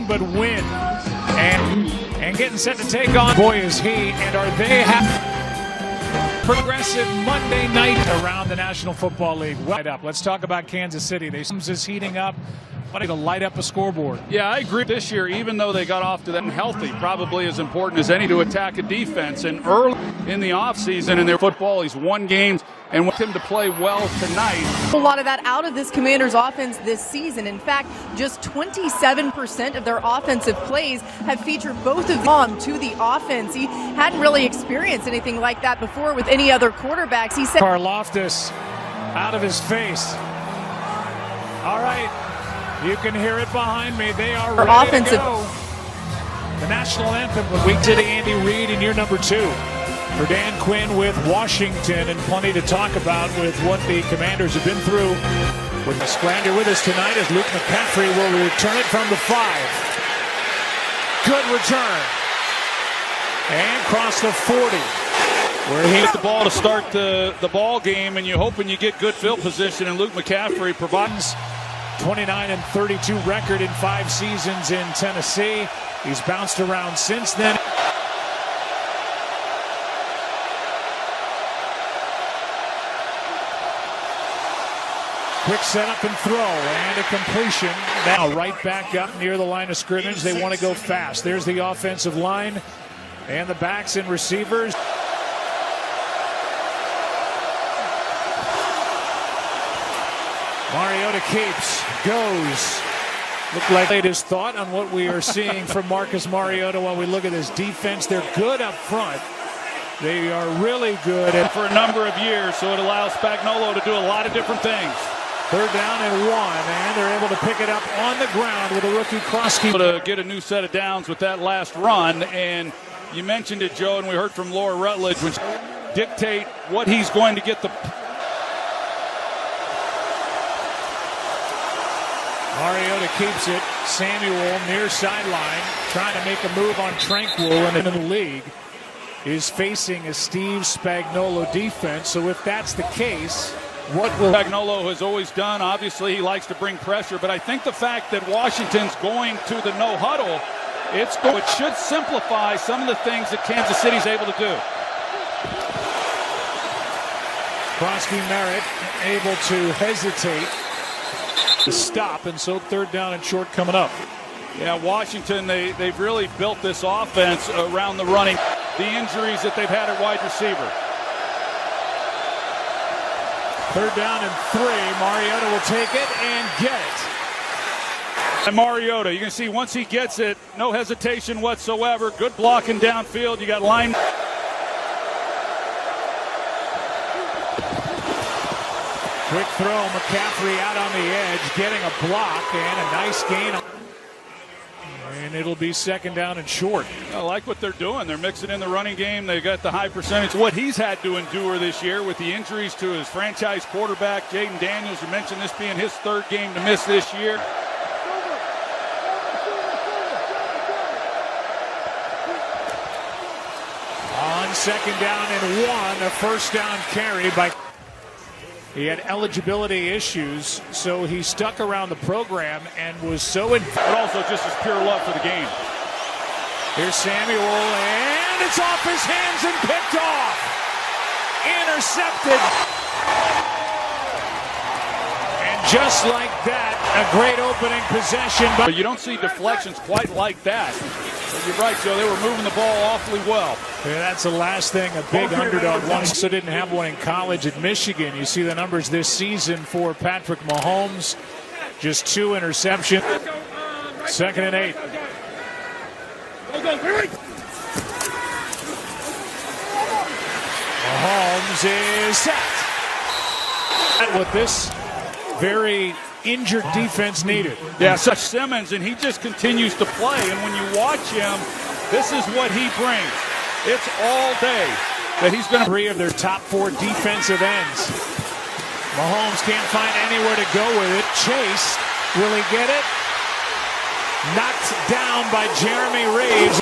anything but win. And getting set to take on, boy is he, and are they happy? Progressive Monday night around the National Football League. Let's talk about Kansas City. They is heating up, wanting to light up a scoreboard. Yeah, I agree. This year, even though they got off to them healthy, probably as important as any to attack a defense. And early in the offseason in their football, he's won games and want him to play well tonight. A lot of that out of this Commanders offense this season. In fact, just 27% of their offensive plays have featured both of them to the offense. He hadn't really experienced anything like that before with any other quarterbacks. He said, Karlaftis out of his face. All right, you can hear it behind me. They are ready to go. The national anthem with week to Andy Reid in year number 2. For Dan Quinn with Washington, and plenty to talk about with what the Commanders have been through. With Splander with us tonight as Luke McCaffrey will return it from the 5. Good return. And cross the 40. Where he hit the ball to start the ball game, and you're hoping you get good field position, and Luke McCaffrey provides 29-32 record in 5 seasons in Tennessee. He's bounced around since then. Quick setup and throw, and a completion. Now right back up near the line of scrimmage. They want to go fast. There's the offensive line and the backs and receivers. Mariota keeps, goes. Looked like they his thought on what we are seeing from Marcus Mariota while we look at this defense. They're good up front. They are really good for a number of years, so it allows Spagnuolo to do a lot of different things. 3rd down and 1, and they're able to pick it up on the ground with a rookie Krosky. To get a new set of downs with that last run, and you mentioned it, Joe, and we heard from Laura Rutledge, which dictate what he's going to get the. Mariota keeps it. Samuel near sideline, trying to make a move on Tranquil, and in the league is facing a Steve Spagnuolo defense. So if that's the case, what will Spagnuolo has always done? Obviously, he likes to bring pressure, but I think the fact that Washington's going to the no huddle, it should simplify some of the things that Kansas City's able to do. Krosky Merritt able to hesitate to stop, and so 3rd down and short coming up. Yeah, Washington, they've really built this offense around the running. The injuries that they've had at wide receiver. 3rd down and 3. Mariota will take it and get it. And Mariota, you can see once he gets it, no hesitation whatsoever. Good blocking downfield. You got line. Quick throw. McCaffrey out on the edge, getting a block and a nice gain. And it'll be 2nd down and short. I like what they're doing. They're mixing in the running game. They got the high percentage. What he's had to endure this year with the injuries to his franchise quarterback, Jaden Daniels. You mentioned this being his 3rd game to miss this year. On 2nd down and 1, a 1st down carry by. He had eligibility issues, so he stuck around the program and was so but also just his pure love for the game. Here's Samuel, and it's off his hands and picked off. Intercepted. And just like that, a great opening possession. But you don't see deflections quite like that. But you're right, Joe. They were moving the ball awfully well. Yeah, that's the last thing a big underdog wants. Also didn't have one in college at Michigan. You see the numbers this season for Patrick Mahomes. Just 2 interceptions. 2nd and 8. Mahomes is set. And what this very injured defense needed. Yeah, such Simmons, and he just continues to play. And when you watch him, this is what he brings. It's all day that he's going to. 3 of their top 4 defensive ends. Mahomes can't find anywhere to go with it. Chase, will he get it? Knocked down by Jeremy Reeves.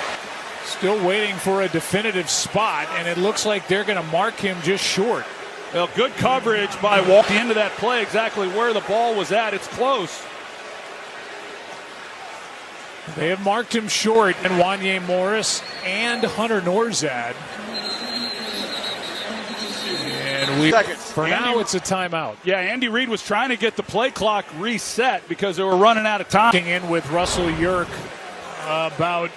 Still waiting for a definitive spot, and it looks like they're going to mark him just short. Well, good coverage by walking into that play exactly where the ball was at. It's close. They have marked him short, and Wanye Morris and Hunter Norzad. And for now, it's a timeout. Yeah, Andy Reid was trying to get the play clock reset because they were running out of time. In with Russell Yerk about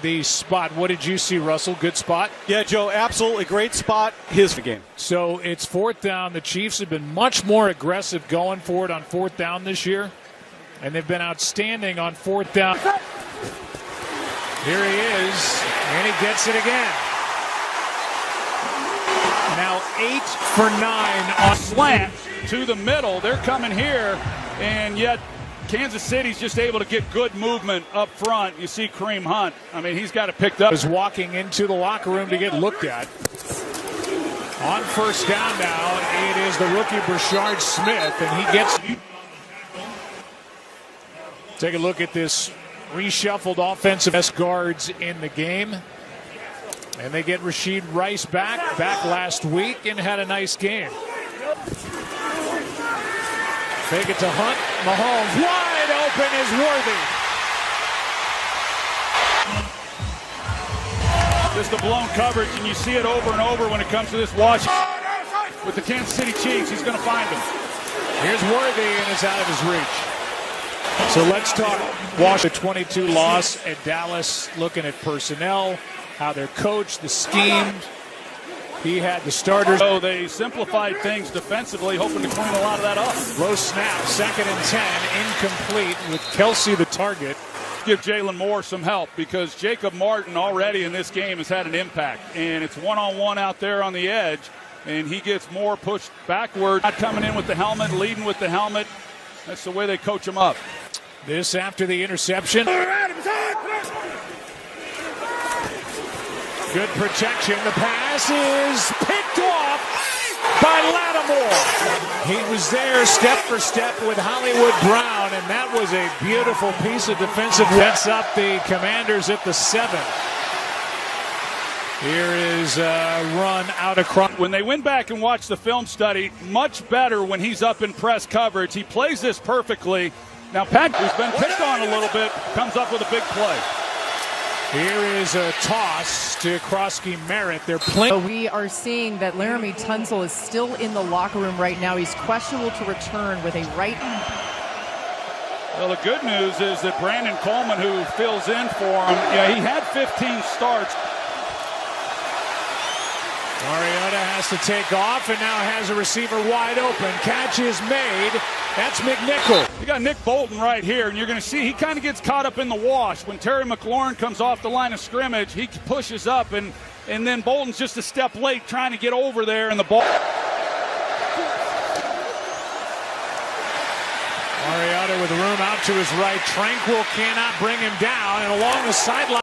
the spot. What did you see, Russell? Good spot? Yeah, Joe, absolutely great spot. His game. So it's fourth down. The Chiefs have been much more aggressive going for it on fourth down this year, and they've been outstanding on fourth down. Here he is, and he gets it again. Now 8 for 9 on slant to the middle. They're coming here, and yet Kansas City's just able to get good movement up front. You see Kareem Hunt. I mean, he's got it picked up. Is walking into the locker room to get looked at. On first down now, it is the rookie Brashard Smith, and he gets. Take a look at this reshuffled offensive best guards in the game. And they get Rashid Rice back last week and had a nice game. Take it to Hunt. Mahomes wide open is Worthy. Just a blown coverage, and you see it over and over when it comes to this watch. With the Kansas City Chiefs, he's going to find him. Here's Worthy, and it's out of his reach. So let's talk Washington 22 loss at Dallas, looking at personnel, how they're coached, the scheme. He had the starters. So they simplified things defensively, hoping to clean a lot of that up. Low snap, 2nd and 10, incomplete with Kelsey the target. Give Jalen Moore some help because Jacob Martin already in this game has had an impact. And it's one-on-one out there on the edge, and he gets Moore pushed backward. Not coming in with the helmet, leading with the helmet. That's the way they coach him up. This after the interception. Good protection. The pass is picked off by Lattimore. He was there step for step with Hollywood Brown, and that was a beautiful piece of defensive. Sets up the Commanders at the 7. Here is a run out across. When they went back and watched the film study, much better when he's up in press coverage. He plays this perfectly. Now, Pat, who's been picked on a little bit, comes up with a big play. Here is a toss to Krosky Merritt. They're playing. We are seeing that Laramie Tunsil is still in the locker room right now. He's questionable to return with a right. Well, the good news is that Brandon Coleman, who fills in for him, he had 15 starts. Mariota has to take off and now has a receiver wide open. Catch is made. That's McNichol. You got Nick Bolton right here, and you're going to see he kind of gets caught up in the wash. When Terry McLaurin comes off the line of scrimmage, he pushes up, and then Bolton's just a step late trying to get over there, and the ball. Mariota with room out to his right. Tranquil cannot bring him down, and along the sideline.